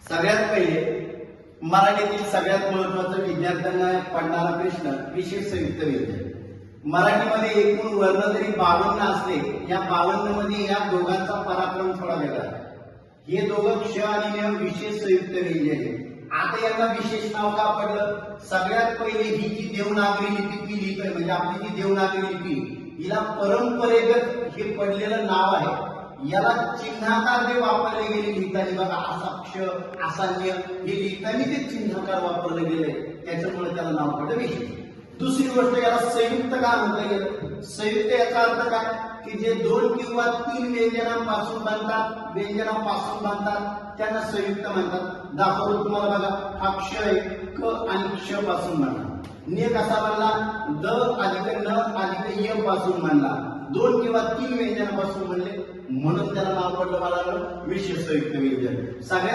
सगळ्यात पहिले मराठीतील सगळ्यात महत्वाचं विद्यार्थ्यांना पडणारा प्रश्न विशेष संयुक्त व्यंजन. मराठीमध्ये एकूण वर्ण जरी 52 असले, या 52 मध्ये या दोघांचा पराक्रम थोडा वेगळा. हे दोघं क्ष आणि ञ विशेष संयुक्त व्यंजन आहे. आता यांना विशेष नाव का पडलं? सगळ्यात पहिले ही जी देवनागरी लिपी ती लिहितोय, म्हणजे आपली जी देवनागरी लिपी हिला परंपरेगत हे पडलेलं नाव आहे. याला चिन्हाकार जे वापरले गेले लिहिताना, बघा असा क्ष असा ञ हे लिहिताना ते चिन्हाकार वापरले गेले, त्याच्यामुळे त्याला नाव पडलं विशेष. दुसरी गोष्ट, याला संयुक्त का म्हणता येईल? संयुक्त याचा अर्थ काय की जे 2 किंवा 3 व्यंजनांपासून बनतात त्यांना संयुक्त म्हणतात. दाखवतो तुम्हाला, बघा हा क्ष आहे, क आणि क्ष पासून बनला. ने कसा बनला? द अधिक न अधिक य पासून बनला. 2 किंवा 3 व्यंजनापासून बनले, म्हणून त्याला नाव पडलं मला विशेष संयुक्त व्यंजन. सगळ्यात